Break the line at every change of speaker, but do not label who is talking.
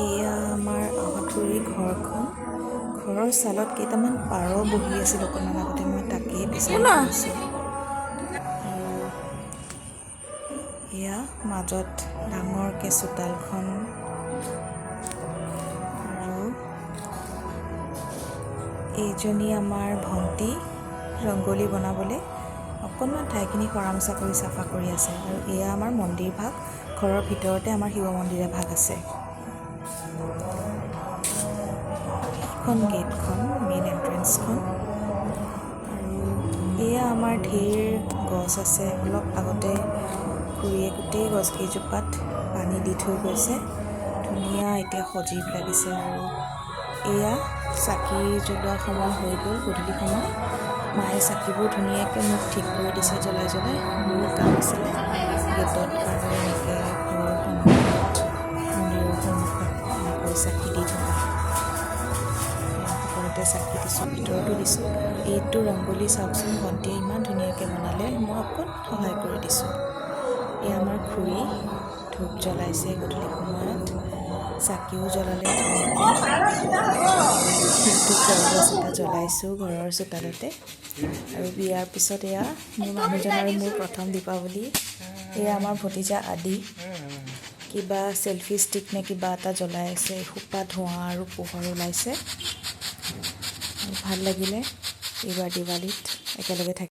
এয়া আমাৰ আহতুৰি ঘৰখন। ঘৰৰ চালত কেইটামান পাৰ বহি আছিল অকণমান আগতে, মই তাকেই বিচাৰি ফুৰিছোঁ। আৰু এয়া মাজত ডাঙৰকৈ চোতালখন, আৰু এইজনী আমাৰ ভণ্টি ৰংগলী বনাবলৈ অকণমান ঠাইখিনি সৰা মোচা কৰি চাফা কৰি আছে। আৰু এয়া আমাৰ মন্দিৰ ভাগ। ঘৰৰ ভিতৰতে আমাৰ শিৱ মন্দিৰ ভাগ আছে। এইখন গেটখন, মেইন এণ্ট্ৰেঞ্চখন। আৰু এয়া আমাৰ ঢেৰ গছ আছে। অলপ আগতে খুৰীয়ে গোটেই গছকেইজোপাত পানী দি থৈ গৈছে। ধুনীয়া এতিয়া সজীৱ লাগিছে। আৰু এয়া চাকি জ্বলোৱা সময় হৈ গ'ল, গধূলি সময়। মায়ে চাকিবোৰ ধুনীয়াকৈ মোক ঠিক কৰি দিছে জ্বলাই জ্বলাই। মোৰো কাম আছিলে গেটত আৰু এনেকৈ ঘৰৰ সন্মুখত, মন্দিৰৰ সন্মুখত এনেকৈ চাকি দি থকা। সকলোতে চাকি দিছোঁ, ভিতৰতো দিছোঁ। এইটো ৰংগলী চাওকচোন, ভণ্টিয়ে ইমান ধুনীয়াকৈ বনালে, মই অকণ সহায় কৰি দিছোঁ। এয়া আমাৰ খুৰী ধূপ জ্বলাইছে গধূলি সময়ত, চাকিও জ্বলালে ধুনীয়াকৈ। সেইটো কলগছ এটা জ্বলাইছোঁ ঘৰৰ চোতালতে। আৰু বিয়াৰ পিছত এয়া মোৰ মানুহজন আৰু মোৰ প্ৰথম দীপাৱলী। এয়া আমাৰ ভতিজা আদি কিবা চেলফি ষ্টিক নে কিবা এটা জ্বলাই আছে। এসোপা ধোঁৱা আৰু পোহৰ ওলাইছে। ভাল লাগিলে এইবাৰ দিৱালীত একেলগে থাকি।